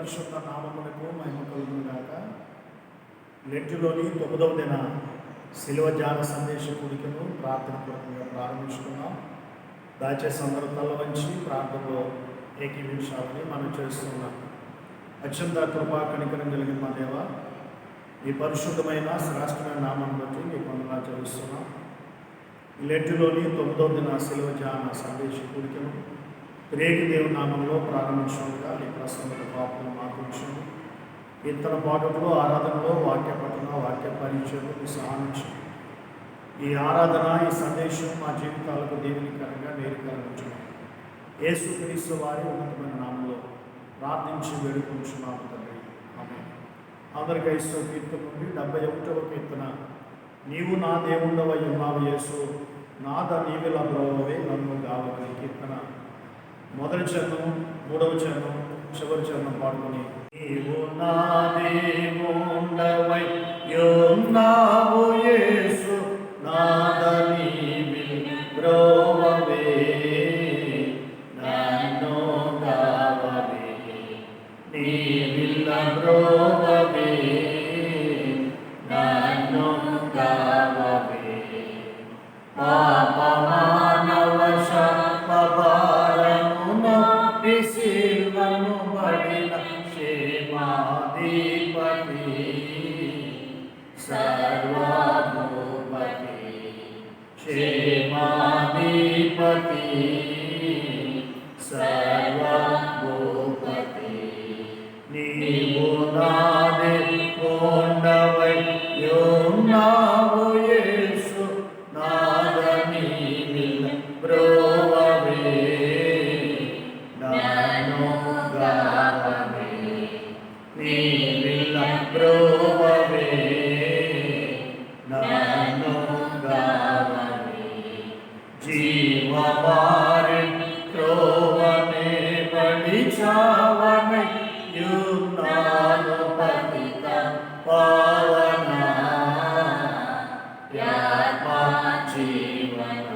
పరిశుద్ధ నామమునకు మహిమ కలుగును గాక. లెంటులోని 9వ దిన శిలువ ధ్యాన సందేశ కూడికను ప్రార్థన పూర్వకంగా ప్రారంభించుకున్నాం. దయచేసి అందరూ తల వంచి ప్రార్థనలో ఏకీవించాలని మనం చేస్తున్నాం. అత్యంత కృపా కనికరం కలిగిన మా దేవ, ఈ పరిశుద్ధమైన శ్రేష్టమైన నామాన్ని బట్టి మీకు వందనాలు చెల్లిస్తున్నాం. లెంటులోని 9వ దిన శిలువ ధ్యాన సందేశ కూడికను రేగి దేవుని నామంలో ప్రారంభించడంగా ఈ ప్రసన్నత పాపను మార్పించండి. ఇతర పాటలో ఆరాధనలో వాక్య పఠన వాక్య పరిచయం సహాయించండి. ఈ ఆరాధన ఈ సందేశం మా జీవితాలకు దేవునికరంగా మేలుకరించండి. యేసుక్రీస్తు వారి ఉన్నతమైన నామంలో ప్రార్థించి వేడుకుంటున్నాము తండ్రి, ఆమేన్. అందరికీ ఐదో కీర్తన నుండి 71వ కీర్తన. నీవు నా దేవుండవై ఉన్నావు యేసు, నాద నీవిల బ్రోవే నన్ను గావని కీర్తన. మొదటి చరణం, మూడవ చరణం, చివరి చరణం పాడుకొని నీవు నా దేవుండవై ఉన్నావు యేసు, నాద నీవిల బ్రోవే నన్ను గావని నీవిల బ్రోవే నన్ను గావని పాప మానవ శాపభారమును విసిల్వను బడిన క్షేమాధిపతి సర్వభూపతి క్షేమాధిపతి సర్వభూపతి నీవు నా దేవుండవై ఉన్నావు యేసు, నాద నీవిల బ్రోవే నన్ను గావని నీవిల బ్రోవే నన్ను గావని జీవమారి త్రోవనే బడి చావనై యున్నాను పతిత పావన యాత్మ జీవన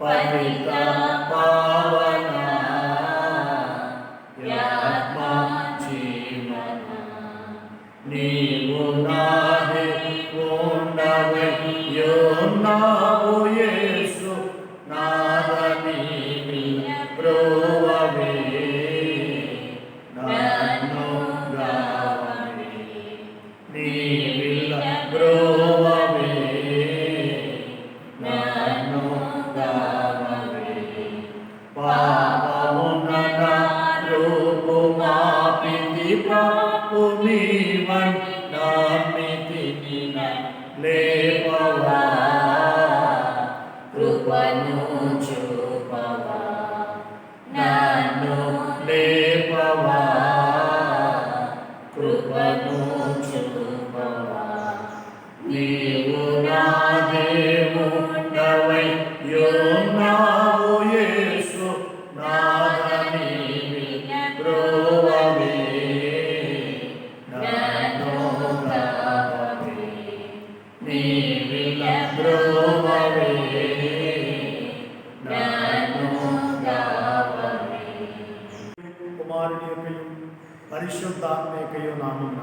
పతిత పావన యాత్మ జీవన నీవు నా దేవుండవై ఉన్నావు యేసు, నాద నీవిల బ్రోవే నన్ను గావని నీవిల బ్రోవే నన్ను గావని పాపమున రూపుమాపితి పాపు నీవన్ నామితి నిన లేపవా కృపను చూపవా నన్ను లేపవా కృపను చూపవా నీవు నా దేవుండవై ఉన్నావు యేసు, నాద నీవిల బ్రోవే నన్ను గావని నీవిల బ్రోవే నన్ను గావని. కుమారుని యొక్కయు పరిశుద్ధాత్మ యొక్కయు నామమున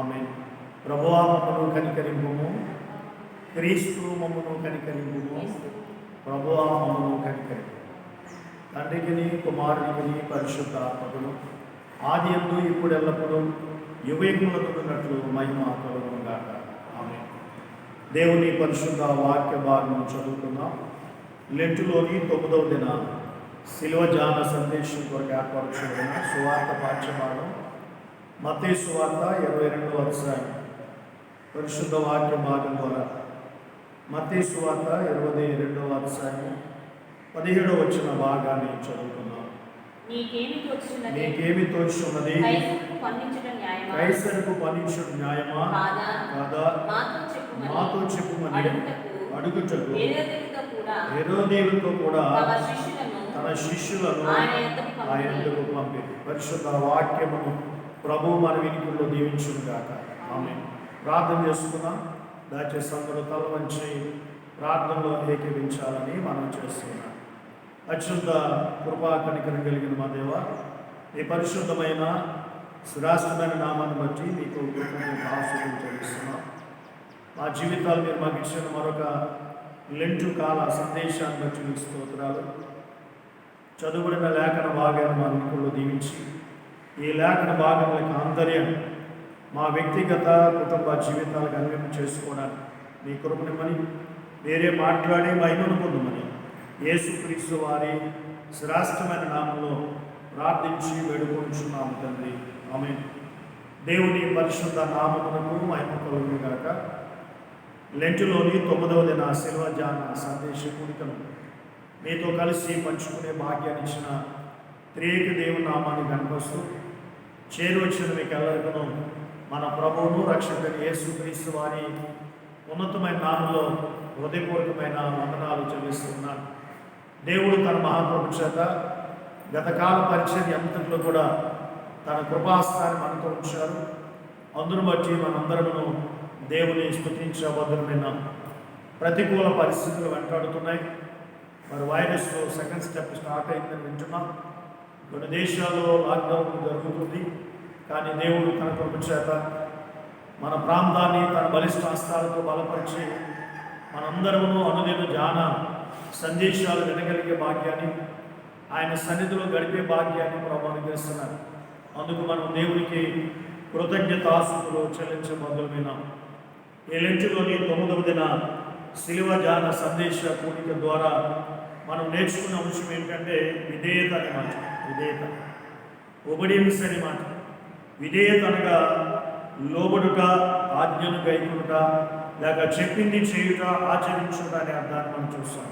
ఆమేన్. ప్రభువా మమ్మను కనికరింపుము, క్రీస్తు మమ్మను కనికరింపుము, ప్రభువా మమ్మను కనికరింపు. తండ్రికిని కుమారునికిని పరిశుద్ధాత్మకును ఆది యందు ఇప్పుడు ఎల్లప్పుడూ యుగయుగములకున్నట్లు మహిమ కలుగును గాక, ఆమేన్. దేవుని పరిశుద్ధ వాక్య భాగం చదువుకుందాం. లెంటులోని 9వ దిన శిలువ ధ్యాన సందేశం కొరకు ఏర్పాటు చేయబడిన సువార్త పాఠ్యభాగం మత్తయి సువార్త 22వ అధ్యాయం పరిశుద్ధ వాక్య భాగం ద్వారా మత్తయి సువార్త 22వ అధ్యాయం 17వ వచన భాగాన్ని చదువుకుందాం. నీకేమి తోచున్నది? కైసరుకు పండించుట న్యాయమా కాదా? మాతో చెప్పుమని అడుగుటకు హేరోదేవుతో కూడా తన శిష్యులను ఆయన యొద్దకు పంపి. పరిశుద్ధ వాక్యమును ప్రభువు మన వినికిడిలో దీవించును గాక, ఆమేన్. ప్రార్థన చేసుకుందాం. దయచేసి అందరూ తల వంచి ప్రార్థనలో ఏకీవించాలని మనం చేస్తున్నాం. అత్యంత కృపా కనికరం కలిగిన మా దేవ, మీ పరిశుద్ధమైన శ్రేష్టమైన నామాన్ని బట్టి మీకు ఆశీర్వాదం చెల్లిస్తున్నాం. మా జీవితాలు మీరు మాకు ఇచ్చిన మరొక లెంటు కాల సందేశాన్ని బట్టి మీకు స్తోత్రాలు. చదువుబడిన లేఖన భాగాన్ని మా నికుల్లో దీవించి ఈ లేఖన భాగములకు ఆంతర్యం మా వ్యక్తిగత కుటుంబ జీవితాలకు అన్వయం చేసుకోవడానికి మీ కృపనిమ్మని వేరే మాట్లాడి మహిమను పొందమని యేసుక్రీస్తు వారి శ్రేష్టమైన నామంలో ప్రార్థించి వేడుకొంచున్నాము తండ్రి. ఆమేన్. దేవుని పరిశుద్ధ నామమునకు మహిమ కలుగును గాక. లెంటులోని 9వ దిన శిలువ ధ్యాన సందేశ కూడికను మీతో కలిసి పంచుకునే భాగ్యాన్ని ఇచ్చిన త్రియేక దేవుని నామాన్ని కనపరుస్తూ చేరువచ్చిన మీకు ఎల్లరికను మన ప్రభువును రక్షకుడైన యేసుక్రీస్తు వారి ఉన్నతమైన నామంలో హృదయపూర్వకమైన వందనాలు చెల్లిస్తున్నాను. దేవుడు తన మహాప్రభు చేత గతకాల పరిచర్య అంతట్లో కూడా తన కృపాస్తాన్ని మనతో ఉంచారు. అందును బట్టి మనందరము దేవుని స్తుతించబద్దులమైన ప్రతికూల పరిస్థితులు వెంటాడుతున్నాయి. మరి వైరస్ సెకండ్ స్టెప్ స్టార్ట్ అయిందని వింటున్నాం. కొన్ని దేశాల్లో లాక్డౌన్ జరుగుతుంది. కానీ దేవుడు తన కృప చేత మన ప్రాంతాన్ని తన బలిష్ట హస్తాలతో బలపరిచి మనందరము అనుదిన ధ్యాన సందేశాలు వినగలిగే భాగ్యాన్ని, ఆయన సన్నిధిలో గడిపే భాగ్యాన్ని ప్రభు అనుగ్రహిస్తున్నారు. అందుకు మనం దేవునికి కృతజ్ఞతాస్తుతులు చెల్లించబద్దులమైనాం. ఈ లెంటులోని 9వ దిన శిలువ ధ్యాన సందేశ కూడిక ద్వారా మనం నేర్చుకున్న అంశం ఏంటంటే విధేయత అనే మాట. విధేయత, ఒబడియన్స్ అనే మాట. విధేయత అనగా లోబడుట, ఆజ్ఞను గైకొనుట, లేక చెప్పింది చేయుట, ఆచరించుట అనే అర్థాన్ని మనం చూస్తాం.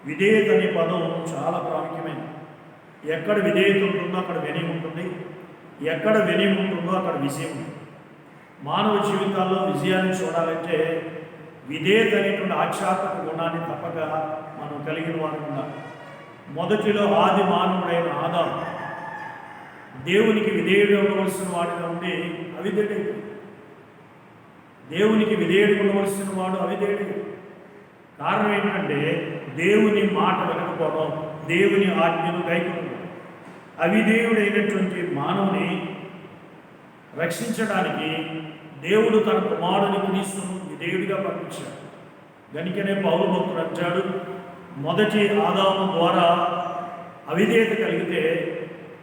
విధేయత అనే పదం చాలా ప్రాముఖ్యమైనది. ఎక్కడ విధేయత ఉంటుందో అక్కడ వినయం ఉంటుంది, ఎక్కడ వినయం ఉంటుందో అక్కడ విజయం ఉంటుంది. మానవ జీవితాల్లో విజయాన్ని చూడాలంటే విధేయత అనేటువంటి ఆధ్యాత్మిక గుణాన్ని తప్పక మనం కలిగిన వారు ఉండాలి. మొదటిలో ఆది మానవుడైన ఆదాము దేవునికి విధేయుడు ఉండవలసిన వాడిగా ఉండి అవిధేయుడు. దేవునికి విధేయుడు ఉండవలసిన వాడు అవిధేయుడు. కారణం ఏంటంటే దేవుని మాట వినకపోవడం, దేవుని ఆజ్ఞను గైకొనడం. అవిధేయుడైనటువంటి మానవుని రక్షించడానికి దేవుడు తన కుమారుని క్రీస్తును విధేయుడిగా పంపించాడు. గనుకనే పౌలు భక్తుడు అంటాడు, మొదటి ఆదాము ద్వారా అవిధేయత కలిగితే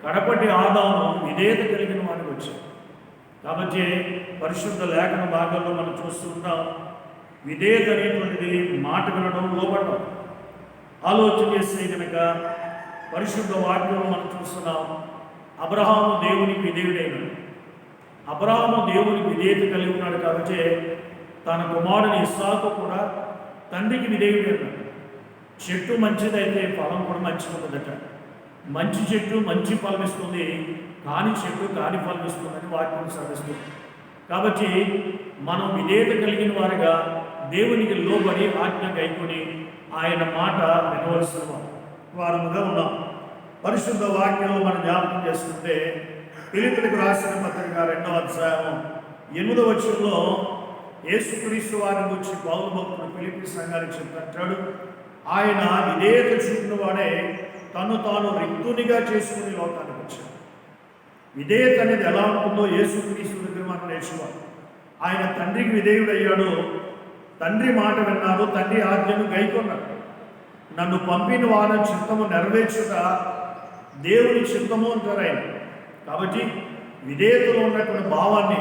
కడపటి ఆదాము విధేయత కలిగిన వాడికి వచ్చాడు. కాబట్టి పరిశుద్ధ లేఖన భాగాల్లో మనం చూస్తున్నాం, విధేయత అనేటువంటిది మాట వినడం, లోబడడం. ఆలోచన చేస్తే కనుక పరిశుద్ధ వాక్యంలో మనం చూస్తున్నాం, అబ్రహాము దేవునికి విధేయుడైనాడు. అబ్రహాము దేవునికి విధేయత కలిగి ఉన్నాడు కాబట్టి తన కుమారుని ఇస్సాకు కూడా తండ్రికి విధేయుడైనాడు. చెట్టు మంచిదైతే ఫలం కూడా మంచిగా ఉంటుందట. మంచి చెట్టు మంచి ఫలం ఇస్తుంది, కాని చెట్టు కాని ఫలం ఇస్తుందని వాక్యం సాధిస్తుంది. కాబట్టి మనం విధేయత కలిగిన వారిగా దేవునికి లోబడి ఆజ్ఞ గైకొని ఆయన మాట వినవలసిన వారముగా ఉన్నాం. పరిశుద్ధ వాక్యంలో మనం జ్ఞాపకం చేసుకుంటే ఫిలిప్పీయులకు రాసిన పత్రిక 2వ అధ్యాయం 8వ వచనంలో యేసుక్రీస్తు వారిని గురించి పౌలు భక్తుడు ఫిలిప్పీ సంఘానికి చెప్తాడు, ఆయన విధేయత చూపిన వాడే తను తాను రిక్తునిగా చేసుకుని లోకానికి వచ్చాడు. విధేయత అనేది ఎలా ఉంటుందో యేసుక్రీస్తు దగ్గర మనం నేర్చుకోవాలి. ఆయన తండ్రికి విధేయుడయ్యాడు, తండ్రి మాట విన్నాడు, తండ్రి ఆజ్ఞను గైకొన్నాడు. నన్ను పంపిన వారి చిత్తము నెరవేర్చుట దేవుని చిత్తము అంటారు ఆయన. కాబట్టి విధేయతలో ఉన్నటువంటి భావాన్ని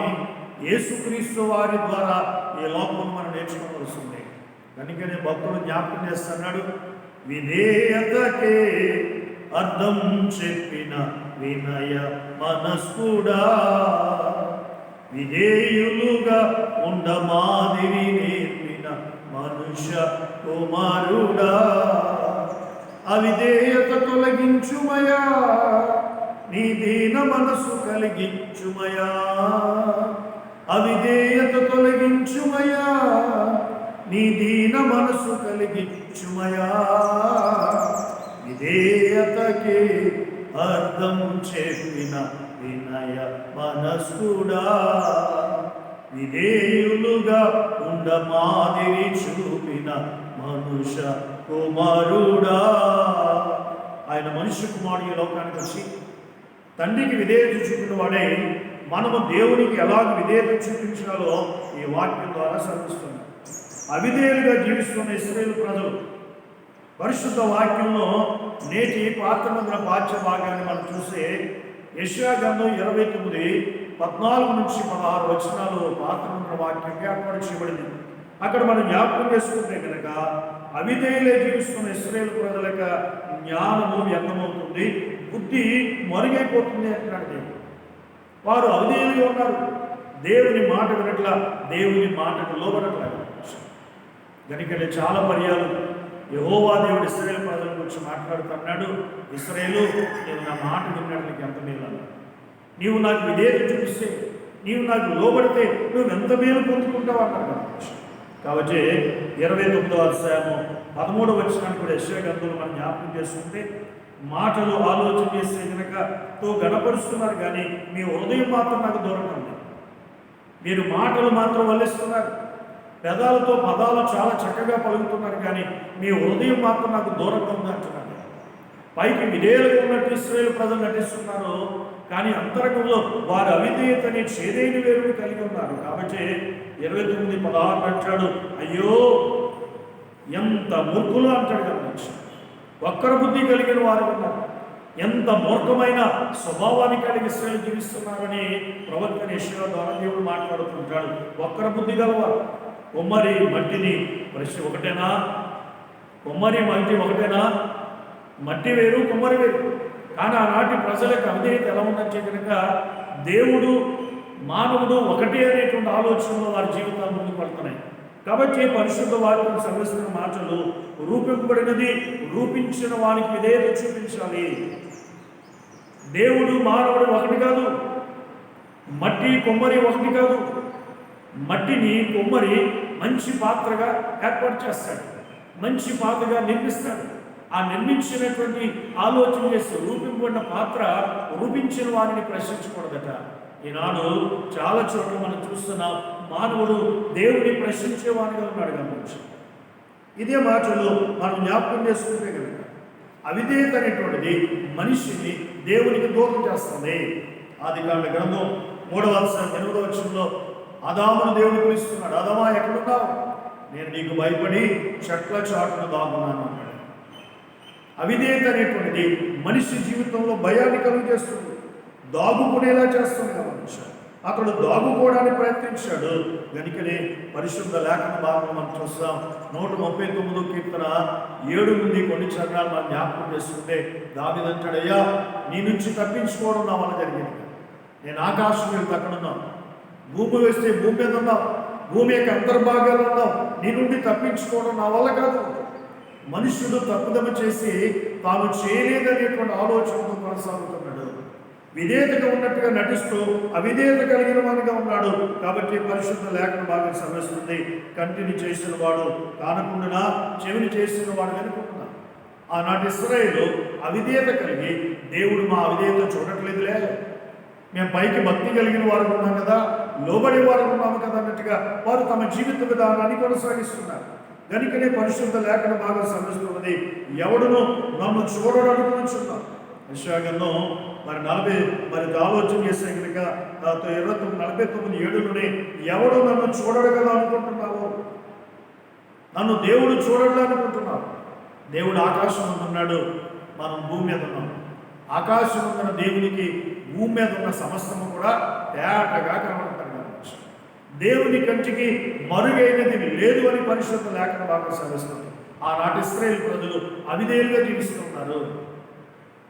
యేసుక్రీస్తు వారి ద్వారా ఈ లోకంలో మనం నేర్చుకోవలసింది. కనుకనే భక్తుడు జ్ఞాపకం చేస్తున్నాడు, విధేయతకే అర్థం చెప్పిన వినయ మనస్కుడా, విధేయులుగా ఉండ మాదిరి నేర్పిన మనుష్య కుమారుడా, అవిధేయత తొలగించుమయా, నీ దీన మనసు కలిగించుమయా, అవిధేయత తొలగించుమయా, నీ దీన మనసు కలిగించుమయా, విధేయతకే అర్థం చెప్పిన వినయ మనస్కుడా, విధేయులుగా ఉండ మాదిరి చూపిన మనుష్య కుమారుడా. ఆయన మనుష్య కుమారుడు ఈ లోకానికి వచ్చి తండ్రికి విధేయత చూపిన వాడే మనము దేవునికి ఎలాగ విధేయత చూపించాలో ఈ వాక్యం ద్వారా శ్రమిస్తున్నాం. అవిధేయులుగా జీవిస్తున్న ఇశ్రాయేలు ప్రజలు పరిశుద్ధ వాక్యంలో నేటి పాత్రమందుల పాఠ్య భాగాన్ని మనం చూస్తే యెషయా గ్రంథం 29:14-16 వచనాలు పాత్రమందుల వాక్యంగా ఏర్పాటు చేయబడింది. అక్కడ మనం జ్ఞాపకం చేసుకుంటే కనుక అవిధేయులే జీవిస్తున్న ఇశ్రాయేలు ప్రజల యొక్క జ్ఞానము వ్యర్థమవుతుంది, బుద్ధి మరుగైపోతుంది అంటున్నాడు దేవుడు. వారు అవిధేయులుగా ఉన్నారు, దేవుని మాట వినట్లా, దేవుని మాటకు లోబడట్లా. కనుక చాలా పర్యాలు యెహోవా దేవుడు ఇశ్రాయేలు ప్రజల గురించి మాట్లాడుతున్నాడు. ఇశ్రాయేలు, నేను నా మాట విన్నాడు, నీకు ఎంత మేలు అన్నాడు. నీవు నాకు విధేయత చూపిస్తే, నీవు నాకు లోబడితే నువ్వు ఎంత మేలు పొందుకుంటావు అన్నాడు. కాబట్టి 29వ అధ్యాయము 13వ వచనాన్ని కూడా యెషయా గ్రంథంలో మనం జ్ఞాపకం చేసుకుంటే, మాటలు ఆలోచన చేస్తే కనుక తో గణపరుస్తున్నారు, కానీ మీ హృదయం మాత్రం నాకు దూరంగా ఉంది. మీరు మాటలు మాత్రం వల్లిస్తున్నారు, పెదాలతో పదాలు చాలా చక్కగా పలుకుతున్నారు, కానీ మీ హృదయం మాత్రం నాకు దూరంగా ఉంది అంటున్నారు. పైకి విధేయులుగా ఉన్నట్టు ఇశ్రాయేలు ప్రజలు నటిస్తున్నారు, కానీ అంతరంగంలో వారు అవిధేయతని చేదైన వేరుని కలిగి ఉన్నారు. కాబట్టి 29:16 అంటాడు, అయ్యో ఎంత మూర్ఖులు అంటాడు కదా. వక్ర బుద్ధి కలిగిన వారు ఉన్నారు, ఎంత మూర్ఖమైన స్వభావాన్ని కలిగి ఇశ్రాయేలు జీవిస్తున్నారని ప్రవక్త యెషయా ద్వారా దేవుడు మాట్లాడుతుంటాడు. వక్ర బుద్ధి గలవారు. కొమ్మరి మట్టిని ప్రశ్న ఒకటేనా? కొమ్మరి మట్టి ఒకటేనా? మట్టి వేరు, కొమ్మరి వేరు. కానీ ఆనాటి ప్రజలకు అవిధేయత ఎలా ఉందంటే కనుక దేవుడు మానవుడు ఒకటే అనేటువంటి ఆలోచనలో వారి జీవితాలు ముందుకు పడుతున్నాయి. కాబట్టి పరిశుద్ధ వాక్యం సంవత్సరం మాటలు రూపింపబడినది, రూపించిన వానికి విధేయత చూపించాలి. దేవుడు మానవుడు ఒకటి కాదు, మట్టి కొమ్మరి ఒకటి కాదు. మట్టిని కొమ్మరి మంచి పాత్రగా ఏర్పాటు చేస్తాడు, మంచి పాత్రగా నిర్మిస్తాడు. ఆ నిర్మించినటువంటి ఆలోచన చేస్తూ రూపింపబడిన పాత్ర రూపించిన వారిని ప్రశ్నించకూడదట. ఈనాడు చాలా చోట్ల మనం చూస్తున్నాం, మానవుడు దేవుడిని ప్రశ్నించేవాడిగా ఉన్నాడు. గమనించి ఇదే మాటలు మనం జ్ఞాపకం చేసుకుంటే కనుక అవిధేయత అనేటువంటిది మనిషిని దేవునికి దూరం చేస్తుంది. ఆదికాండ గ్రంథం 3వ అధ్యాయం 8వ వచనంలో ఆదామును దేవుడు పిలుస్తున్నాడు, ఆదామా ఎక్కడున్నావు? నేను నీకు భయపడి చెట్ల చాటును దాగున్నాను అన్నాడు. అవిధేయత అనేటువంటిది మనిషి జీవితంలో భయాన్ని కలుగు చేస్తుంది, దాగుకునేలా చేస్తుంది. గమనించాడు, అతడు దాగుకోవడానికి ప్రయత్నించాడు. కనుకనే పరిశుద్ధ లేఖన భాగం మనం చూస్తాం. 139వ కీర్తన 7 నుండి కొన్ని చరణాలు మనం జ్ఞాపకం చేసుకుంటే దావీదు అంటాడు, అయ్యా నీ నుంచి తప్పించుకోవడం నా వల్ల జరిగింది. నేను ఆకాశం మీద అక్కడున్నాను, భూమి వేస్తే భూమి మీద ఉన్నావు, భూమి యొక్క అంతర్భాగాలు ఉన్నావు, నీ నుండి తప్పించుకోవడం నా వల్ల కాదు. మనుషుడు తప్పుదమ చేసి తాను చేయలేదనేటువంటి ఆలోచనతో కొనసాగుతున్నాడు. విధేయతగా ఉన్నట్టుగా నటిస్తూ అవిధేయత కలిగిన వాడిగా ఉన్నాడు. కాబట్టి పరిశుద్ధ లేఖన భాగం సమస్యఉంది, కంటిని చేసిన వాడు కానకుండా చెవిని చేసిన వాడు అనుకుంటున్నా. ఆనాటి ఇశ్రాయేలు అవిధేయత కలిగి దేవుడు మా అవిధేయత చూడట్లేదులే, మేము పైకి భక్తి కలిగిన వారు ఉన్నాం కదా, లోబడే వారు ఉన్నాము కదా అన్నట్టుగా వారు తమ జీవిత విధానాన్ని కొనసాగిస్తున్నారు. కనుకనే పరిశుద్ధ లేఖన భాగం సమస్యన్నది, ఎవడును నన్ను చూడడానికి వచ్చున్నాం. యెషయా గ్రంథం 40 ఆలోచన చేసే కనుక 49:7 ఎవడు నన్ను చూడడు కదా అనుకుంటున్నావు? నన్ను దేవుడు చూడడు అనుకుంటున్నావు. దేవుడు ఆకాశం ఉన్నాడు, మనం భూమి మీద ఉన్నాం. ఆకాశం ఉన్న దేవునికి భూమి మీద ఉన్న సమస్తము కూడా తేటగా కనబడతాడు. దేవుని కంటికి మరుగైనది లేదు అని పరిశుద్ధ లేఖన భాగం సాగిస్తుంది. ఆనాటి ఇశ్రాయేలు ప్రజలు అవిధేయులుగా జీవిస్తున్నారు,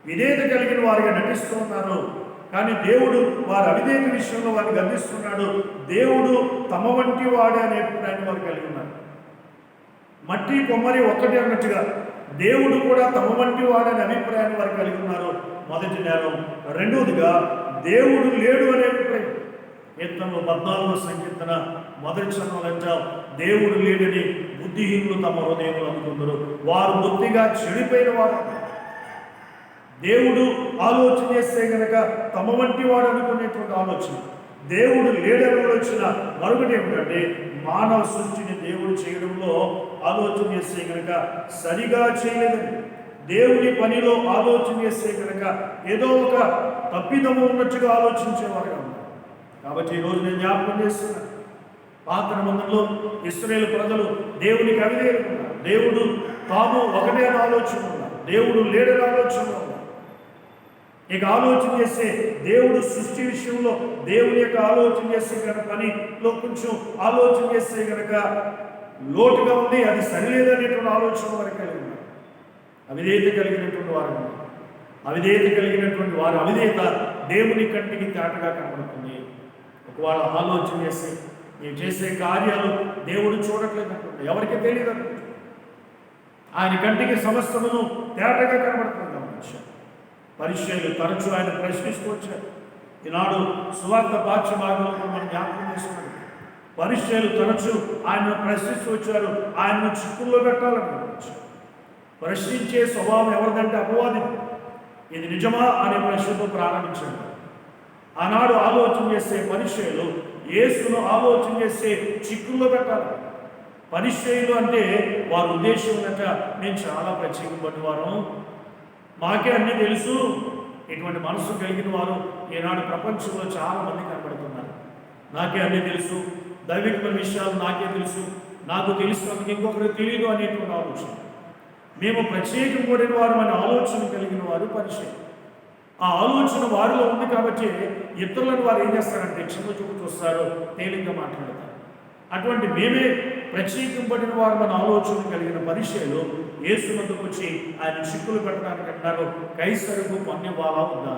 విధేయత కలిగిన వారిగా నటిస్తూ ఉన్నారు. కానీ దేవుడు వారి అవిధేయత విషయంలో వారిని గర్దిస్తున్నాడు. దేవుడు తమ వంటి వాడే అనే అభిప్రాయాన్ని వారు కలిగి ఉన్నారు. మట్టి కొమ్మరి ఒక్కటి అన్నట్టుగా దేవుడు కూడా తమ వంటి వాడనే అభిప్రాయాన్ని వారు కలిగి ఉన్నారు. మొదటి నేరం. రెండవదిగా దేవుడు లేడు అనే అభిప్రాయం. కీర్తనలో 14వ సంకీర్తన మొదటి చరణంలో దేవుడు లేడని బుద్ధిహీనులు తమ హృదయంలో అనుకుంటారు, వారు బుద్ధిగా చెడిపోయిన వారు. దేవుడు ఆలోచన చేస్తే గనక తమ వంటి వాడు అనుకునేటువంటి ఆలోచన. దేవుడు లేడని వచ్చిన మరొకటి ఏమిటంటే మానవ సృష్టిని దేవుడు చేయడంలో ఆలోచన చేస్తే గనక సరిగా చేయలేదని, దేవుని పనిలో ఆలోచన చేస్తే కనుక ఏదో ఒక తప్పిదము ఉన్నట్టుగా ఆలోచించేవారుగా ఉన్నారు. కాబట్టి ఈరోజు నేను జ్ఞాపకం చేస్తున్నాను, పాత నిబంధనలో ఇశ్రాయేలు ప్రజలు దేవునికి అవిధేయులున్నారు. దేవుడు తాము ఒకటే అని ఆలోచన ఉన్నారు, దేవుడు లేడని ఆలోచన ఉన్నారు. ఇక ఆలోచన చేస్తే దేవుడు సృష్టి విషయంలో దేవుని యొక్క ఆలోచన చేస్తే కనుక పనిలో కొంచెం ఆలోచన చేస్తే కనుక లోటుగా ఉంది, అది సరిలేదనేటువంటి ఆలోచన వారికి కలిగి ఉన్నారు. అవిధేయత కలిగినటువంటి వారు ఉన్నారు. అవిధేయత కలిగినటువంటి వారు అవిధేయత దేవుని కంటికి తేటగా కనబడుతుంది. ఒకవేళ ఆలోచన చేస్తే నేను చేసే కార్యాలు దేవుడు చూడట్లేదు అనుకుంటా, ఎవరికి తెలియదు అనుకుంటా, ఆయన కంటికి సమస్తమును తేటగా కనబడుతుంది. గమనించారు పరిచయాలు తరచూ ఆయన ప్రశ్నిస్తూ వచ్చారు. ఈనాడు సువార్త పాఠ్య భాగంలో మనం జ్ఞాపకం చేసుకున్నాం. పరిచయాలు తరచూ ఆయనను ప్రశ్నిస్తూ వచ్చారు, ఆయనను చిక్కుల్లో పెట్టాలని వచ్చారు. ప్రశ్నించే స్వభావం ఎవరిదంటే అపవాది. ఇది నిజమా అనే ప్రశ్నతో ప్రారంభించాడు. ఆనాడు ఆలోచన చేసే పరిచయాలు యేసును ఆలోచన చేసే చిక్కుల్లో పెట్టాలి. పరిచయాలు అంటే వారి ఉద్దేశం కనుక నేను చాలా ప్రత్యేకమైన వారు, మాకే అన్నీ తెలుసు, ఇటువంటి మనసు కలిగిన వారు ఈనాడు ప్రపంచంలో చాలా మంది కనబడుతున్నారు. నాకే అన్నీ తెలుసు, దైవికమైన విషయాలు నాకే తెలుసు, నాకు తెలుసు ఇంకొకరికి తెలియదు అనేటువంటి ఆలోచన. మేము ప్రత్యేకం కూడిన వారు అనే ఆలోచన కలిగిన వారు పరిచయం. ఆ ఆలోచన వారిలో ఉంది కాబట్టి ఇతరులను వారు ఏం చేస్తారంటే చిన్న చూపు చూస్తారు, తేలిగ్గా మాట్లాడతారు. అటువంటి మేమే ప్రత్యేకింపబడిన వారు మన ఆలోచన కలిగిన పరిచయాలు యేసు వద్దకు వచ్చి ఆయన చిక్కులు పెట్టడానికి అంటారు, కైసరుకు పన్నివ్వాలా ఉందా.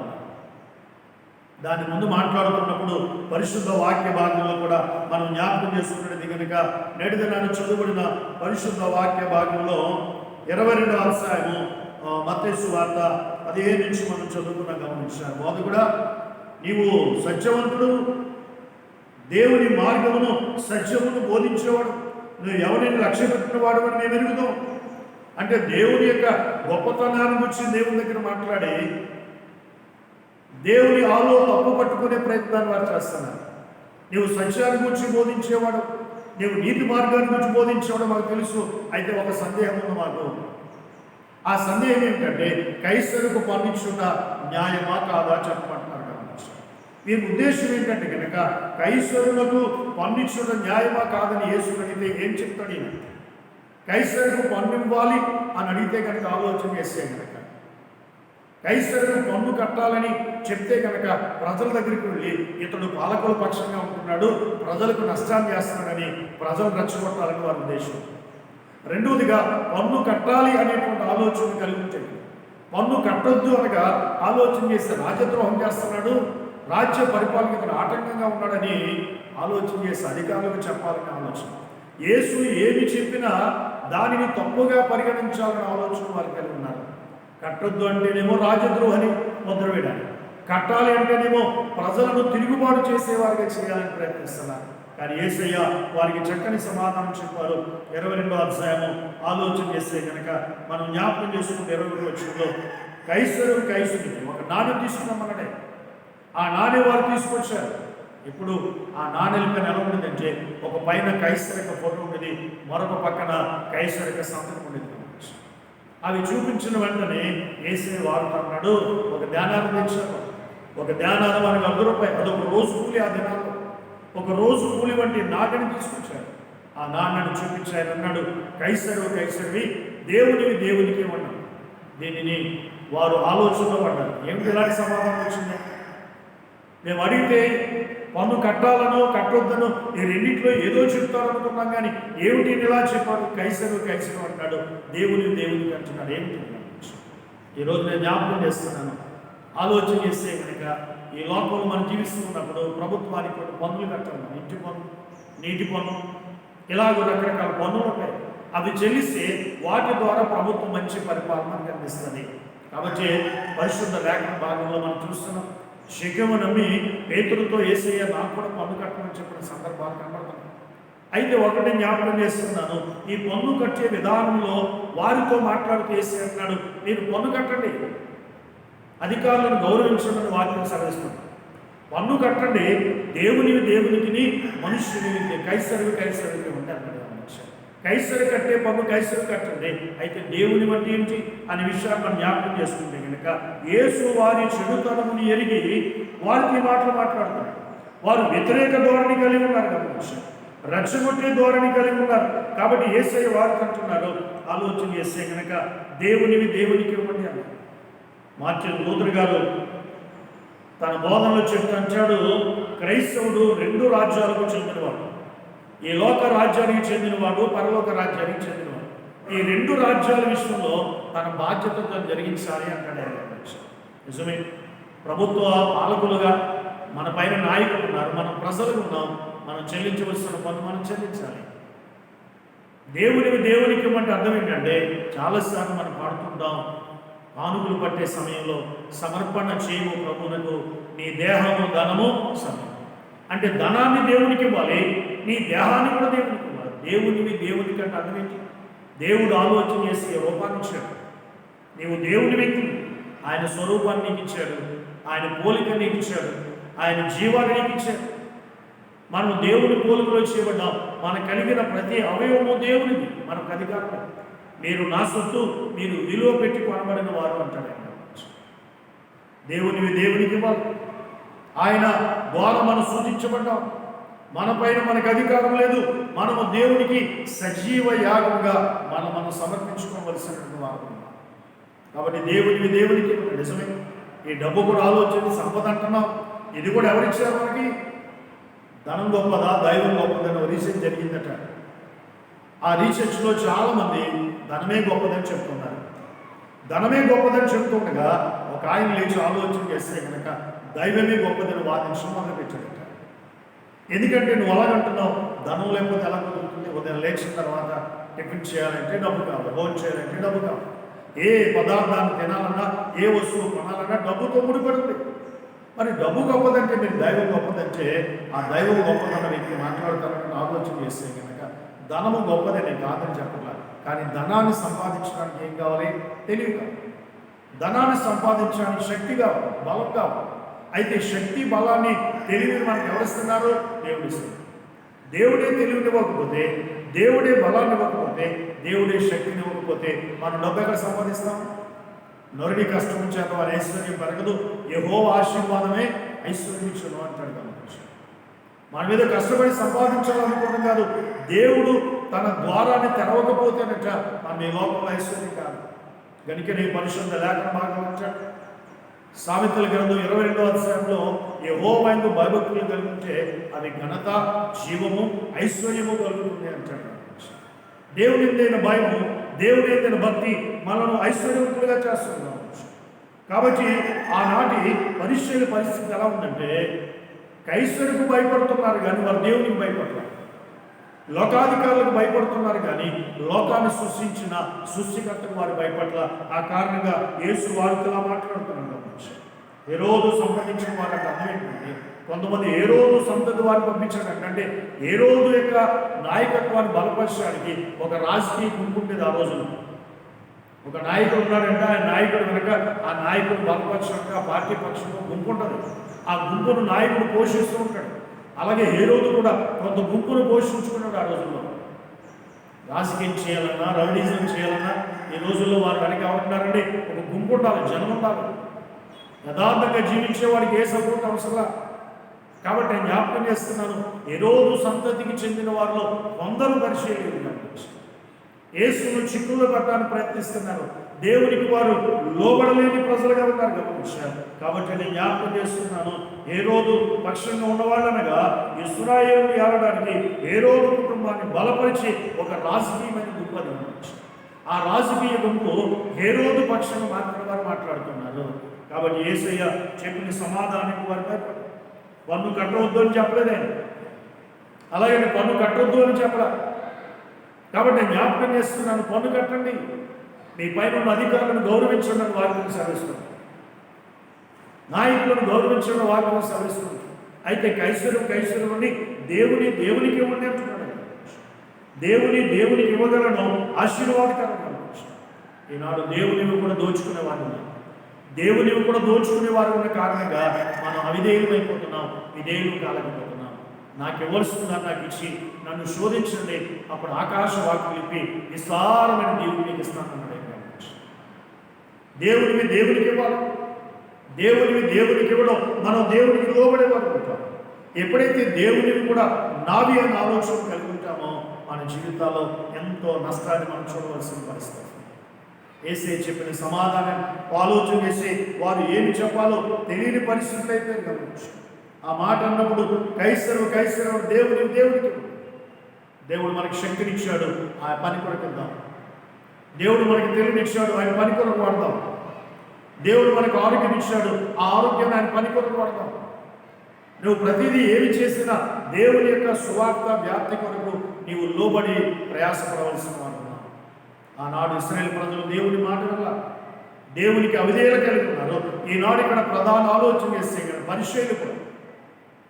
దాని ముందు మాట్లాడుతున్నప్పుడు పరిశుద్ధ వాక్య భాగంలో కూడా మనం జ్ఞాపకం చేసుకున్నది కనుక నేటి దినాన్ని చదువుబడిన పరిశుద్ధ వాక్య భాగంలో 22వ అధ్యాయము మత్తయి సువార్త 15 నుంచి మనం చదువుకున్న గమనించారు. బోధకుడా, నీవు సత్యవంతుడు, దేవుని మార్గమును సత్యమును బోధించేవాడు, నువ్వు ఎవరిని లక్ష్య పెట్టినవాడు అని మేము ఎరుగుదాం అంటే దేవుని యొక్క గొప్పతనాన్ని గురించి దేవుని దగ్గర మాట్లాడి దేవుని ఆలో తప్పు పట్టుకునే ప్రయత్నాన్ని వారు చేస్తున్నారు. నీవు సత్యాన్ని గురించి బోధించేవాడు, నీవు నీతి మార్గాన్ని గురించి బోధించేవాడు మాకు తెలుసు. అయితే ఒక సందేహం ఉంది మాకు. ఆ సందేహం ఏంటంటే కైసరుకు పన్నించుట న్యాయమా కాదా చెప్పమంటున్నారు. గమనించారు. వీరి ఉద్దేశం ఏంటంటే కనుక కైసరులకు పన్నించుట న్యాయమా కాదని యేసు అడిగితే ఏం చెప్తాడు ఈయన? కైసరుకు పన్ను ఇవ్వాలి అని అడిగితే కనుక ఆలోచన చేస్తే కనుక కైసరుకు పన్ను కట్టాలని చెప్తే కనుక ప్రజల దగ్గరికి వెళ్ళి ఇతడు పాలకుల పక్షంగా ఉంటున్నాడు, ప్రజలకు నష్టాన్ని చేస్తున్నాడని ప్రజలు రెచ్చగొట్టాలని వారి ఉద్దేశం. రెండవదిగా పన్ను కట్టాలి అనేటువంటి ఆలోచన కలిగించండి. పన్ను కట్టొద్దు అనగా ఆలోచన చేస్తే రాజద్రోహం చేస్తున్నాడు, రాజ్య పరిపాలన ఇతను ఆటంకంగా ఉన్నాడని ఆలోచన చేసి అధికారులకు చెప్పాలని ఆలోచన. యేసు ఏమి చెప్పినా దానిని తప్పుగా పరిగణించాలని ఆలోచన వారు కలిగి ఉన్నారు. కట్టొద్దు అంటేనేమో రాజద్రోహని ముద్ర వేయడానికి, కట్టాలి అంటేనేమో ప్రజలను తిరుగుబాటు చేసేవారిగా చేయాలని ప్రయత్నిస్తున్నారు. కానీ యేసయ్య వారికి చక్కని సమాధానం చెప్పారు. 22వ అధ్యాయము ఆలోచన చేస్తే కనుక మనం జ్ఞాపకం చేసుకుంటే 22వ వచనంలో కైసరుని ఒక నాణ్యం తీసుకున్నామన్నాడే. ఆ నాణ్యం వారు తీసుకొచ్చారు. ఇప్పుడు ఆ నాణ్యం ఎలా ఉండేదంటే ఒక పైన కైసరిక ఫోటో ఉండేది, మరొక పక్కన కైసరిక సంతకం ఉండేది. అవి చూపించిన వెంటనే యేసయ్య వాడుతున్నాడు. ఒక ధ్యానాన్ని తెచ్చారు. ఒక ధ్యానాన్ని మనకు ₹100, అదొక రోజు కూలి. ఆ దినాల్లో ఒక రోజు కూలి వంటి నాగని తీసుకొచ్చారు. ఆ నాన్నని చూపించి ఆయన అన్నాడు, కైసరివి దేవునివి దేవునికి అన్నాడు. దీనిని వారు ఆలోచనలో పడ్డారు. ఏమిటి ఇలాంటి సమాధానం వచ్చింది? మేము అడిగితే పన్ను కట్టాలనో కట్టొద్దనో ఈ రెండింటిలో ఏదో చెప్తారనుకున్నాం, కానీ ఏమిటి ఇలా చెప్పాడు? కైసరు అంటాడు, దేవునికి అంటున్నాడు. ఏమిటి? ఈరోజు నేను జ్ఞాపకం చేస్తున్నాను. ఆలోచన చేస్తే కనుక ఈ లోకంలో మనం జీవిస్తున్నప్పుడు ప్రభుత్వానికి కొన్ని పన్నులు కట్టాలి. ఇంటి పన్ను, నీటి పన్ను, ఇలాగో రకరకాల పన్నులు ఉంటాయి. అవి చెల్లిస్తే వాటి ద్వారా ప్రభుత్వం మంచి పరిపాలన అందిస్తుంది. కాబట్టి పరిశుద్ధ లేఖన భాగంలో మనం చూస్తున్నాం. శకెము నమ్మి పేతురుతో యేసయ్య నాకు కూడా పన్ను కట్టమని చెప్పిన సందర్భాలు కనబడుతున్నాయి. అయితే ఒకటి జ్ఞాపకం చేస్తున్నాను, ఈ పన్ను కట్టే విధానంలో వారితో మాట్లాడుతూ యేసయ్య అంటున్నాడు, మీరు పన్ను కట్టండి, అధికారులను గౌరవించమని వాక్యం సవరిస్తుంది. పన్ను కట్టండి, దేవునికి మనుష్యుని కైసరుకి ఉంటారు. కైసరు కట్టే పన్ను కైసరు కట్టండి. అయితే దేవుని బట్టి ఏంటి అనే విషయాన్ని మనం జ్ఞాపకం చేసుకుంటే కనుక యేసు వారి చెడుతనముని ఎరిగి వారికి మాటలు మాట్లాడుతున్నారు. వారు వ్యతిరేక ధోరణి కలిగి ఉన్నారు కాబట్టి రచ్చగొట్టే ధోరణి కలిగి ఉన్నారు. కాబట్టి యేసయ్య వారికి అంటున్నారు, ఆలోచన చేస్తే కనుక దేవునివి దేవునికి ఇవ్వండి అన్నారు. మార్టిన్ లూథర్ గారు తన బోధనలో చెప్తూ అంటాడు, క్రైస్తవుడు 2 రాజ్యాలకు చెందినవాడు. ఈ లోక రాజ్యానికి చెందినవాడు, పరలోక రాజ్యానికి చెందినవాడు. ఈ 2 రాజ్యాల విషయంలో తన బాధ్యతతో జరిగించాలి అంటాడు ఆయన. నిజమే, ప్రభుత్వ పాలకులుగా మన పైన నాయకులు ఉన్నారు, మనం ప్రజలు ఉన్నాం. మనం చెల్లించవలసిన పన్ను మనం చెల్లించాలి. దేవునివి దేవునికి ఇవ్వమంటే అర్థం ఏంటంటే చాలాసార్లు మనం పాడుతుంటాం, కానుకలు పట్టే సమయంలో సమర్పణ చేయము ప్రభువునకు నీ దేహము ధనము సమయం. అంటే ధనాన్ని దేవునికి ఇవ్వాలి, నీ దేహాన్ని కూడా దేవునికి ఇవ్వాలి. దేవునివి దేవునికి అంటే అర్థం ఏంటి? దేవుడు ఆలోచన చేసి రూపాన్ని ఇచ్చాడు, నీవు దేవుని వ్యక్తి, ఆయన స్వరూపాన్ని నీకు ఇచ్చాడు, ఆయన పోలిక నీకు ఇచ్చాడు, ఆయన జీవాన్ని నీకు ఇచ్చాడు. మనం దేవుని పోలికలో చేయబడ్డాం. మనకు కలిగిన ప్రతి అవయవము దేవునిది, మనకు అధికారం. మీరు నా సొత్తు, మీరు విలువ పెట్టి కొనబడిన వారు అంటాడు ఆయన. దేవునివి దేవునికి ఇవ్వాలి. ఆయన ద్వారా మనం సూచించబడ్డాం. మన పైన మనకు అధికారం లేదు. మనము దేవునికి సజీవ యాగంగా మనం సమర్పించుకోవలసినటువంటి వారు. కాబట్టి దేవునివి దేవునికి నిజమే. ఈ డబ్బు కూడా ఆలోచన సంపద అంటున్నాం. ఇది కూడా ఎవరిచ్చారు మనకి? ధనం గొప్పదా దైవం గొప్పదని రీసెర్చ్ జరిగిందట. ఆ రీసెర్చ్లో చాలామంది ధనమే గొప్పదని చెప్తున్నారు. ధనమే గొప్పదని చెప్తుండగా ఒక ఆయన లేచి ఆలోచన చేస్తే కనుక దైవమే గొప్పదని వాదించడం మొదలుపెట్టాడట. ఎందుకంటే నువ్వు అలాగంటున్నావు, ధనం లేకపోతే ఎలా కుదురుతుంది? ఉదయం లేచిన తర్వాత టిఫిన్ చేయాలంటే డబ్బు కావాలి, భోజనం చేయాలంటే డబ్బు కావాలి, ఏ పదార్థాన్ని తినాలన్నా ఏ వస్తువు కొనాలన్నా డబ్బుతో ముడిపడుతుంది. మరి డబ్బు గొప్పదంటే మీరు దైవం గొప్పదంటే ఆ దైవం గొప్పదన్న వ్యక్తి మాట్లాడతారని ఆలోచన చేస్తే కనుక ధనము గొప్పదని కాదని చెప్పాలి. కానీ ధనాన్ని సంపాదించడానికి ఏం కావాలి? తెలివి కావాలి. ధనాన్ని సంపాదించడానికి శక్తి కావాలి, బలం కావాలి. అయితే శక్తి బలాన్ని తెలివిని మనకు ఎవరిస్తున్నారు? దేవుడు ఇస్తున్నారు. దేవుడే తెలివిని ఇవ్వకపోతే, దేవుడే బలాన్ని ఇవ్వకపోతే, దేవుడే శక్తిని ఇవ్వకపోతే మనం డబ్బు ఎక్కడ సంపాదిస్తాం? నరుడి కష్టం చేత వారి ఐశ్వర్యం పెరగదు, యెహోవా ఆశీర్వాదమే ఐశ్వర్యం ఇచ్చును అంటాడు. కాబట్టి మన మీద కష్టపడి సంపాదించాలనుకోవడం కాదు, దేవుడు తన ద్వారాన్ని తెరవకపోతేనట మన ఈ లోకంలో ఐశ్వర్యం కాదు. గనుకనే పరిశుద్ధ లేఖన భాగం అంటాడు, సామెతల గ్రంథం 22వ అధ్యాయంలో యెహోవా యందు భయభక్తులు కలిగితే అది ఘనత, జీవము, ఐశ్వర్యము కలుగుతుంది అంటాడు. దేవుని ఎందైన భయము, దేవుని ఎందైన భక్తి మనను ఐశ్వర్యవంతులుగా చేస్తున్నాం. కాబట్టి ఆనాటి పరిశీలన పరిస్థితి ఎలా ఉందంటే ఐశ్వర్యకు భయపడుతున్నారు కానీ వారు దేవునికి భయపడతారు. లోకాధికారులకు భయపడుతున్నారు కానీ లోకాన్ని సృష్టించిన సృష్టికర్తకు వారు భయపట్ల. ఆ కారణంగా యేసు వారితో మాట్లాడుతున్నారు. హేరోదు సంప్రదించిన వారికి అర్థం ఏంటంటే కొంతమంది హేరోదు సంతతి వారిని పంపించాడంటే అంటే హేరోదు యొక్క నాయకత్వాన్ని బలపరచడానికి ఒక రాజకీయ గుంపు ఉండేది. ఆ రోజున ఒక నాయకుడు ఉన్నాడంటే ఆ నాయకుడు కనుక ఆ నాయకుడు బలపరచడానికి ఆ పార్టీ పక్షంలో గుంపు ఉంటుంది. ఆ గుంపును నాయకుడు పోషిస్తూ ఉంటాడు. అలాగే హేరోదు కూడా కొంత గుంపును పోషించుకున్నాడు. ఆ రోజుల్లో రాజకీయం చేయాలన్నా, రౌడీజం చేయాలన్నా ఈ రోజుల్లో వారు వెనక ఏమంటున్నారండి, ఒక గుంపు ఉండాలి, జనం ఉండాలి. యథార్థంగా జీవించేవాడికి ఏ సపోర్ట్ అవసరం. కాబట్టి నేను జ్ఞాపకం చేస్తున్నాను, హేరోదు సంతతికి చెందిన వారిలో కొందరు పరిశీలించారు, యేసును చిక్కుల్లో పట్టడానికి ప్రయత్నిస్తున్నారు. దేవునికి వారు లోబడలేని ప్రజలుగా ఉన్నారు గమనించారు. కాబట్టి నేను జ్ఞాపకం చేస్తున్నాను, హేరోదు పక్షంగా ఉన్నవాళ్ళనగా ఇశ్రాయేలును ఏలడానికి హేరోదు కుటుంబాన్ని బలపరిచి ఒక రాజకీయమైన గుంపు అది ఉండవచ్చు. ఆ రాజకీయ గుంపు హేరోదు పక్షంగా మాత్రమే వారు మాట్లాడుతున్నారు. కాబట్టి యేసయ్య చెప్పిన సమాధానానికి వారు భయపడ్డారు. పన్ను కట్టవద్దు అని చెప్పలేదు ఆయన, అలాగే పన్ను కట్టొద్దు అని చెప్పరా. కాబట్టి నేను జ్ఞాపకం చేస్తున్నాను, పన్ను కట్టండి, మీ పైన ఉన్న అధికారులను గౌరవించండి అని వాక్యం సెలవిస్తుంది, నాయకులను గౌరవించడం వాక్యం సెలవిస్తుంది. అయితే కైశ్వర్యం అని దేవునికి ఇవ్వండి అంటున్నాడు. దేవునికి ఇవ్వగలను ఆశీర్వాదకరంగా. ఈనాడు దేవునివి కూడా దోచుకునే వారు ఉన్నారు. దేవునివి కూడా దోచుకునే వారు ఉన్న కారణంగా మనం అవిధేయులు అయిపోతున్నాం, విధేయులు కాలేకపోతున్నాం. నాకు ఇవ్వాల్సిందా నాకు ఇచ్చి నన్ను శోధించండి, అప్పుడు ఆకాశ వాక్యం ఇప్పి విస్తారమైన దేవుడు మీకు ఇస్తాను అన్నాడు. దేవుడివి దేవునికి ఇవ్వాలి, దేవునికి ఇవ్వడం మనం దేవునికి లోబడేవారు ఉంటాం. ఎప్పుడైతే దేవుడిని కూడా నావి అనే ఆలోచన కలిగి ఉంటామో మన జీవితాల్లో ఎంతో నష్టాన్ని మనం చూడవలసిన పరిస్థితి. యేసే చెప్పిన సమాధానం ఆలోచన చేసి వారు ఏమి చెప్పాలో తెలియని పరిస్థితులు అయితే గమనించు. ఆ మాట అన్నప్పుడు కైసరు దేవుడికి దేవుడు మనకి శక్తినిచ్చాడు, ఆ పని కొరకు ఇద్దాం. దేవుడు మనకి తెలివినిచ్చాడు, ఆయన పని కొరకు వాడదాం. దేవుడు మనకు ఆరోగ్యం ఇచ్చాడు, ఆ ఆరోగ్యాన్ని ఆయన పని కొరకు వాడదాం. నువ్వు ప్రతిదీ ఏమి చేసినా దేవుని యొక్క సువార్త వ్యాప్తి కొరకు నీవు లోబడి ప్రయాసపడవలసిన వాడు. ఆనాడు ఇశ్రాయేలు ప్రజలు దేవుని మాట వల్ల దేవునికి అవిధేయత కలిగి ఉన్నారు. ఈనాడు ఇక్కడ ప్రధాన ఆలోచన చేస్తే పరిశీలి కూడా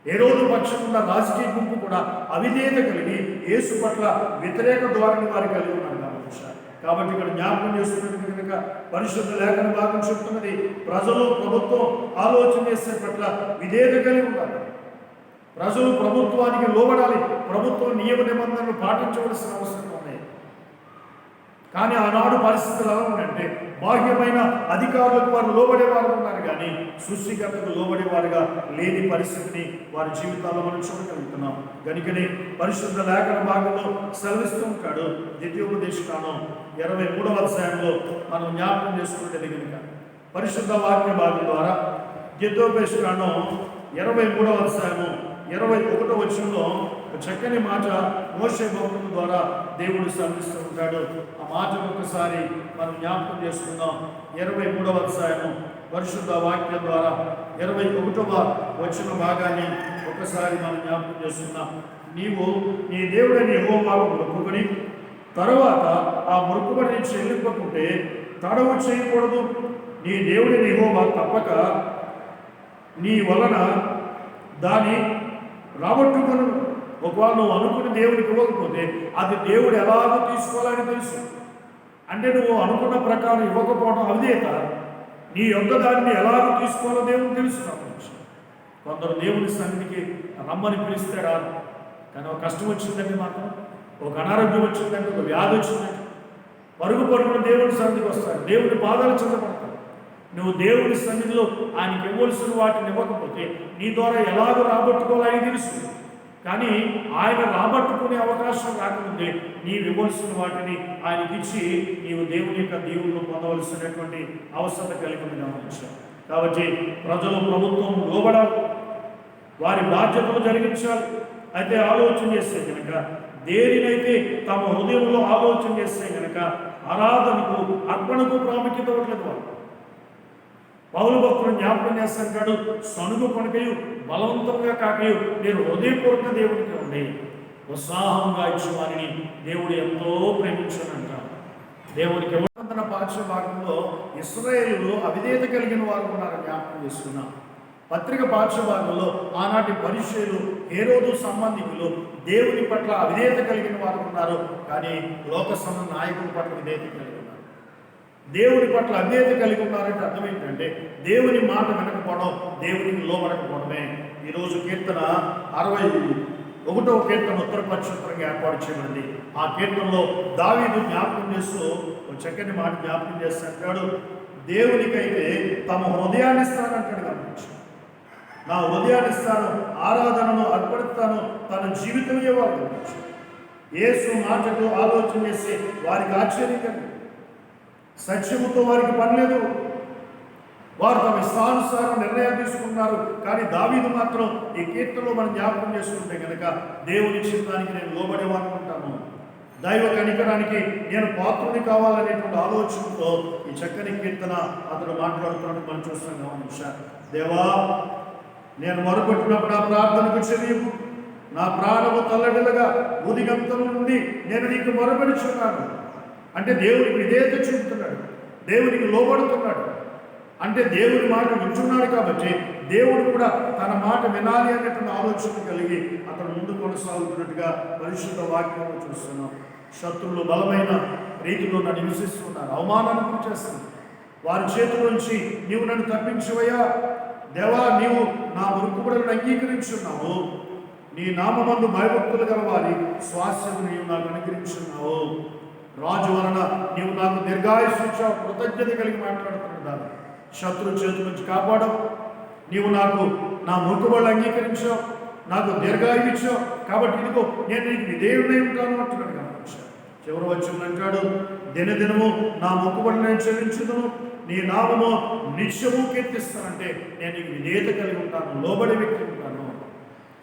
హేరోదు పక్షం ఉన్న రాజకీయ గుంపు కూడా అవిధేయత కలిగి యేసు పట్ల వ్యతిరేక ధోరణి వారు కలిగి ఉన్నారు. కాబట్టి ఇక్కడ జ్ఞాపకం చేస్తున్నది కనుక పరిశుద్ధ లేఖన భాగం చెప్తున్నది, ప్రజలు ప్రభుత్వం ఆలోచన చేసే పట్ల విధేయత కలిగి ఉండాలి. ప్రజలు ప్రభుత్వానికి లోబడాలి, ప్రభుత్వం నియమ నిబంధనలు పాటించవలసిన అవసరం ఉన్నాయి. కానీ ఆనాడు పరిస్థితులు ఎలా ఉన్నాయంటే బాహ్యమైన అధికారులకు వారు లోబడేవారు ఉన్నారు, కానీ సృష్టికర్తకు లోబడేవారుగా లేని పరిస్థితిని వారి జీవితాల్లో మనం చూడగలుగుతున్నాం. కనుకనే పరిశుద్ధ లేఖన భాగంలో సెలవిస్తూ ఉంటాడు. ద్వితీయోపదేశకాండం 23వ అధ్యాయంలో మనం జ్ఞాపకం చేసుకున్నది కనుక పరిశుద్ధ వాక్య భాగం ద్వారా ద్వితీయోపదేశకాండం 23వ అధ్యాయము 21వ వచనంలో చక్కని మాట మోషే భక్తుల ద్వారా దేవుడు సెలవిస్తూ ఉంటాడు. ఆ మాట ఒకసారి మనం జ్ఞాపకం చేసుకుందాం. 23వ అధ్యాయము పరిశుద్ధ వాక్యం ద్వారా 21వ వచన భాగాన్ని ఒకసారి మనం జ్ఞాపకం చేసుకుందాం. నీవు నీ దేవుడని యెహోవాకు మొక్కుకొని తరువాత ఆ మొక్కుబడి నుంచి చెల్లింపకుంటే తడవు చేయకూడదు. నీ దేవుడని యెహోవా తప్పక నీ వలన దాన్ని రాబట్టుకును. ఒకవేళ నువ్వు అనుకుని దేవుడికి ఇవ్వకపోతే అది దేవుడు ఎలాగో తీసుకోవాలని తెలుసు. అంటే నువ్వు అనుకున్న ప్రకారం ఇవ్వకపోవడం అవిధేయత. నీ యొక్క దాన్ని ఎలాగో తీసుకోవాలో దేవుడు తెలుసు. కొందరు దేవుని సన్నిధికి రమ్మని పిలిస్తే రాదు, కానీ ఒక కష్టం వచ్చిందంటే మాత్రం, ఒక అనారోగ్యం వచ్చిందంటే, ఒక వ్యాధి వచ్చిందంటే పరుగున దేవుని సన్నిధికి వస్తారు, దేవుని పాదాలు చెందబడతారు. నువ్వు దేవుని సన్నిధిలో ఆయనకి ఇవ్వవలసిన వాటిని ఇవ్వకపోతే నీ ద్వారా ఎలాగో రాబట్టుకోవాలని తెలుసు. కానీ ఆయన రాబట్టుకునే అవకాశం రాకముందే నీవు ఇవ్వవలసిన వాటిని ఆయనకి ఇచ్చి నీవు దేవుని యొక్క దీవులను పొందవలసినటువంటి అవసరం కలిగి గమనించావు. కాబట్టి ప్రజలు ప్రభుత్వం లోబడాలి, వారి బాధ్యతలు జరిగించాలి. అయితే ఆలోచన చేస్తే కనుక దేనినైతే తమ హృదయంలో ఆలోచన చేస్తే కనుక ఆరాధనకు అర్పణకు ప్రాముఖ్యత ఇవ్వట్లేదు. వాళ్ళు పౌలు భక్తుడు జ్ఞాపకం చేస్తాడు, సనుగు కొనకయు బలవంతంగా కాకయు నేను హృదయపూర్వక దేవుడికి ఉండి ఉత్సాహంగా ఇచ్చిన వారిని దేవుడు ఎంతో ప్రేమించానంటారు. దేవునికి ఇవ్వడంతన పాఠ్య భాగంలో ఇశ్రాయేలులో అవిధేయత కలిగిన వారు ఉన్నారని జ్ఞాపకం చేసుకున్నాం. పత్రిక పాఠ్య భాగంలో ఆనాటి పరిచయులు హేరోదు సంబంధికులు దేవుని పట్ల అవిధేయత కలిగిన వారు ఉన్నారు, కానీ లోక సంబంధ నాయకుల పట్ల విధేయత కలిగి ఉన్నారు. దేవుని పట్ల అవిధేయత కలిగి ఉన్నారంటే అర్థం ఏంటంటే దేవుని మాట వినకపోవడం, దేవునికి లోబడకపోవడమే. ఈరోజు కీర్తన 61వ కీర్తన ఉత్తర పక్షుత్రంగా ఏర్పాటు చేయబడింది. ఆ కీర్తనలో దావీదు జ్ఞాపకం చేస్తూ ఒక చక్కని మాట జ్ఞాపకం చేస్తాడు, దేవునికైతే తమ హృదయాన్ని ఇస్తానంటాడు. గమనించి నా హృదయాన్ని ఇస్తాను, ఆరాధనను అర్పణిస్తాను, తన జీవితం ఇవ్వాలి. యేసు మాటకు ఆలోచన చేసి వారికి ఆశ్చర్యం కలిగింది. సత్యముతో వారికి పనిలేదు, వారు తమ ఇష్టానుసారం నిర్ణయాలు తీసుకున్నారు. కానీ దావీదు మాత్రం ఈ కీర్తనలో మనం జ్ఞాపకం చేసుకుంటే కనుక దేవుని చిత్తానికి నేను లోబడేవాడిని ఉంటాను, దైవ కనికరానికి నేను పాత్రుని కావాలనేటువంటి ఆలోచనతో ఈ చక్కని కీర్తన అతను మాట్లాడుతున్నాడు. మనం చూస్తాం. గమనించారు, దేవా నేను మొరపెట్టినప్పుడు నా ప్రార్థనకు చెవియు, నా ప్రాణము తల్లడిల్లగా ఉదిగంతం నుండి నేను నీకు మొరపెడుచున్నాను. అంటే దేవునికి విధేయత చూపుతున్నాడు, దేవునికి లోబడుతున్నాడు. అంటే దేవుని మాట వింటున్నాడు కాబట్టి దేవుడు కూడా తన మాట వినాలి అనేటువంటి ఆలోచన కలిగి అతను ముందు కొనసాగుతున్నట్టుగా పరిశుద్ధ వాక్యంలో చూస్తున్నాం. శత్రువులు బలమైన రీతిలో నన్ను హింసిస్తున్నారు, అవమానాన్ని గురి చేస్తున్నారు. వారి చేతుల నుంచి నీవు నన్ను తప్పించవయ్యా, దేవా నీవు నా మొక్కుబడులను అంగీకరించున్నావు, నీ నామమందు భయభక్తులు గల వారి స్వాస్థ్యము నీవు నాకు అనుగ్రహించున్నావు. రాజు వలన నీవు నాకు దీర్ఘాయుష్షు ఇచ్చావు. కృతజ్ఞత కలిగి మాట్లాడుతున్నాను. శత్రు చేతుల నుంచి కాపాడవు. నీవు నాకు నా మొక్కుబడులు అంగీకరించావు, నాకు దీర్ఘాయువు ఇచ్చావు. కాబట్టి ఇదిగో నేను నీకు విధేయుడై ఉంటాను అంటున్నాడు. గమనించాను. చివరి వచ్చిన అంటాడు, దినదినము నా మొక్కుబడులు నేను చెల్లించుదును, నీ నామము నిత్యము కీర్తిస్తానంటే నేను నీకు విధేయత కలిగి ఉంటాను, లోబడి వ్యక్తి ఉంటాను.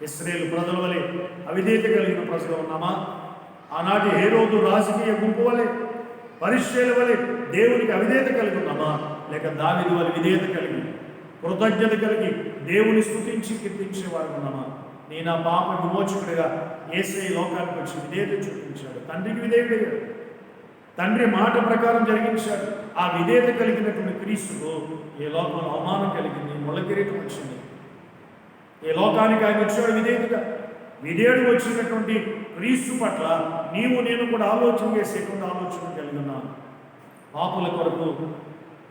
ఇశ్రాయేలు ప్రజల వలె అవిధేయత కలిగిన ప్రజలు ఉన్నామా? ఆనాటి హేరోదు రాజకీయ గుంపు వలె, పరిశ్రమల వలె దేవునికి అవిధేయత కలిగి ఉన్నామా? లేక దావీదు వలె విధేయత కలిగి, కృతజ్ఞత కలిగి దేవుని స్తుతించి కీర్తించేవారు ఉన్నామా? నీ నా పాప విమోచకుడిగా యేసయ్య లోకానికి వచ్చి విధేయత చూపించాడు. తండ్రికి విధేయుడయ్యాడు. తండ్రి మాట ప్రకారం జరిగించాడు. ఆ విధేయత కలిగినటువంటి క్రీస్తుకు ఏ లోకంలో అవమానం కలిగింది, ముళ్ళ కిరీటం వచ్చింది. ఏ లోకానికి ఆయన వచ్చాడు విధేయుడుగా. విధేయుడు వచ్చినటువంటి క్రీస్తు పట్ల నీవు నేను కూడా ఆలోచన చేసేటువంటి ఆలోచన కలిగి ఉన్నాను. పాపుల కొరకు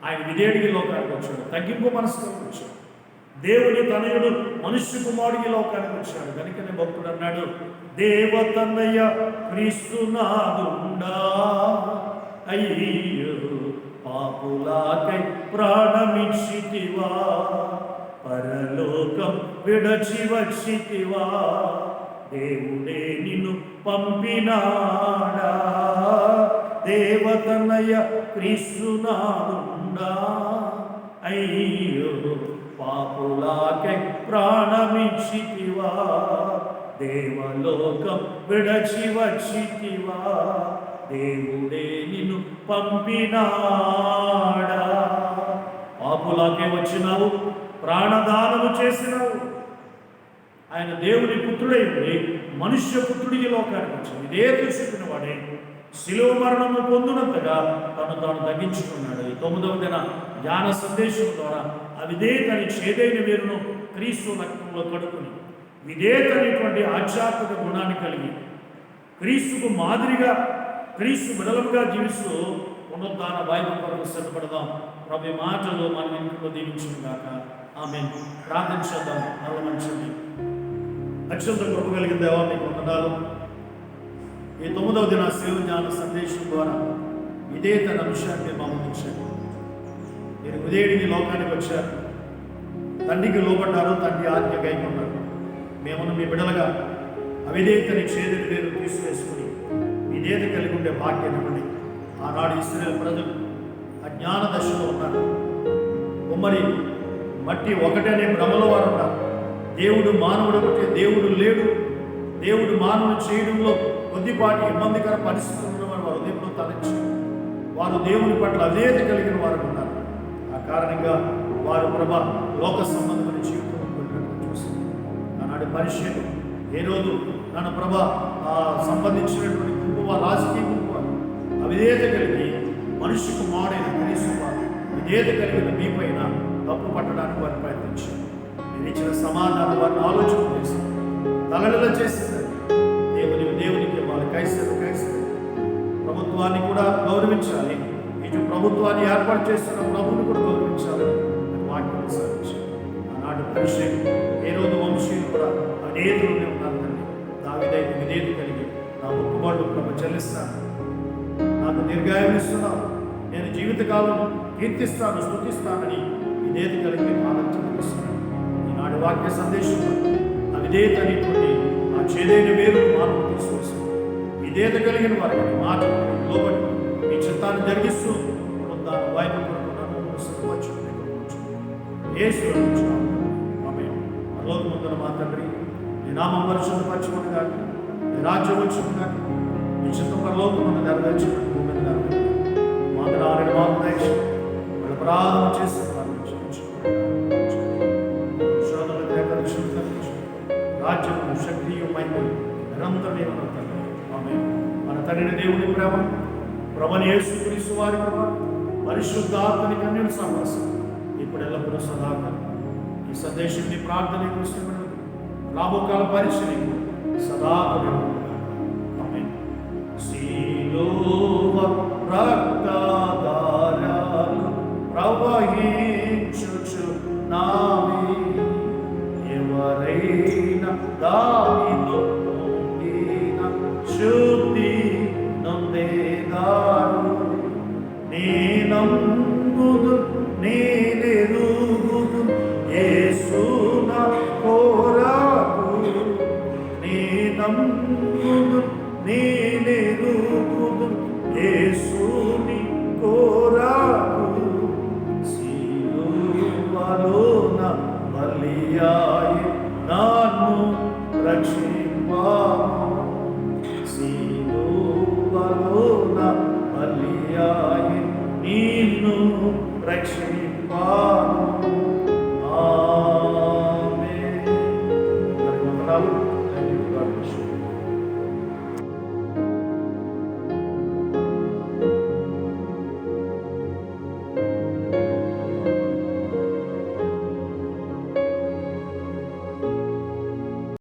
ఆయన విధేయుడికి లోకానికి వచ్చాడు. తగ్గింపు మనసుతో వచ్చాడు. దేవుని తనయుడు మనుష్య కుమారుడికి లోకానికి వచ్చాడు. కనుకనే భక్తుడు అన్నాడు, దేవతనయ్య క్రీస్తునాదుండా అయ్యో పాపులాకై ప్రాణమిచ్చితివా, పరలోకం విడచి వచ్చితివా, దేవుడే నిన్ను పంపినాడా, దేవతనయ్య క్రీస్తునాదుండా అయ్యో పాపులాకై ప్రాణమిచ్చితివా, దేవలోకం విడచి వచ్చితివా, దేవుడే నిన్ను పంపినాడా. పాపులాకే వచ్చినావు, ప్రాణదానము చేసినావు. ఆయన దేవుని పుత్రుడై ఉండి మనుష్య పుత్రుడికి లోకానికి వచ్చాడు. ఇదే చెప్పిన వాడే శిలువ మరణము పొందినంతగా తను తాను తగ్గించుకున్నాడు. ఈ 9వ దిన జ్ఞాన సందేశం ద్వారా అవిధేయతని చేదైన వేరును క్రీస్తు రక్తంలో కడుక్కుని విధేయత అనేటువంటి ఆధ్యాత్మిక గుణాన్ని కలిగి క్రీస్తుకు మాదిరిగా క్రీస్తు బిడలముగా జీవిస్తూ పునరుద్ధాన వాయువు కొరకు సిద్ధపడదాం. ప్రభు మాటలు మన ఇంట్లో దీవించును గాక. ఆమేన్. ప్రార్థించేద్దాం. నల్ల మనిషిని అత్యంత కృప కలిగిన దేవా మీకు వందనాలు. ఈ 9వ దిన శివ జ్ఞాన సందేశం ద్వారా విధేయత అంశాన్ని మామూలించారు. మీరు విధేయుడిని లోకానికి వచ్చారు, తండ్రికి లోబడ్డారు, తండ్రి ఆజ్ఞ కైకొన్నారు. మేమును మీ బిడలుగా అవిధేయతని చేదుని వేరు తీసివేసుకుని విధేయత కలిగి ఉండే భాగ్యం ఇవ్వండి. ఆనాడు ఇశ్రాయేలు ప్రజలు అజ్ఞాన దశలో ఉన్నారు. ఉమ్మడి మట్టి ఒకటనే భ్రమలో వారు ఉన్నారు. దేవుడు మానవుడు ఒకటే, దేవుడు లేడు, దేవుడు మానవుడు చేయడంలో కొద్దిపాటి ఇబ్బందికర పరిస్థితులు ఉన్నవారు వారు దేవుడు తలంచి వారు దేవుని పట్ల అవిధేయత కలిగిన వారు ఉన్నారు. ఆ కారణంగా వారు ప్రభా లోక సంబంధమైన జీవితం చూసింది. ఆనాడు పరిచయం ఏ రోజు నన్ను ప్రభా సంబంధించినటువంటి గుంపు వారు రాజకీయ గుంపు వారు అవిధేయత కలిగి మనుషుకు మాడైన కనీసం వారు విధేయత కలిగిన మీ పైన తప్పు పట్టడానికి వారు ప్రయత్నించారు. నేను ఇచ్చిన సమాధానం వారిని ఆలోచన చేసి తలడిలో చేసింది. దేవునికి వాళ్ళ కైసరు ప్రభుత్వాన్ని కూడా గౌరవించాలి, ఇటు ప్రభుత్వాన్ని ఏర్పాటు చేస్తున్న ప్రభువుని కూడా గౌరవించాలని వాక్యం సాధించారు. ఆనాడు పరిచయం ఏ రోజు వంశీయులు కూడా అనేతులునే ఉన్నారు. దావీదు విధేయత కలిగి నా మొక్కుబడులు ప్రభు చెల్లిస్తాను, నాకు దీర్ఘాయువు ఇస్తున్నావు, నేను జీవితకాలం కీర్తిస్తాను, స్తుతిస్తానని విధేయత కలిగి ఆలోచన. ఈనాడు వాక్య సందేశం ఆ విధేయత అనేటువంటి ఆ చేదైన వేరు మార్పు తీసుకొస్తాను. విధేయత కలిగిన వారికి మాట లోబడి మీ చిత్తాన్ని జరిగిస్తూ దాని వాయిదా ముందర మా తండ్రి నీ నామం పరిశుద్ధపరచుకుని కాక, నీ రాజ్యం వచ్చుకుని కాక, నీ చిత్తం పరలోకమును నెరవేర్చుకుని భూమి మీద నెరవేర్చు. మాకు మాకు వాళ్ళ ప్రార్థన చేసి రాజ్యము శక్తియు మహిమ నిరంతరం ఆమె. మన తండ్రి దేవుని ప్రేమ, ప్రభువైన యేసుక్రీస్తు వారి కృప, పరిశుద్ధాత్మని కన్యల సహవాసం ఇప్పుడు ఎల్లప్పుడూ సదాకాలం. ఈ సందేశాన్ని ప్రార్థన రాబోకాల పరిచయం సదాకాలం. ఆమె. శిలువ రక్తధారలు ప్రవహించుచు నావి ఎవరైనా దావి నీ నమ్ముకొంటిని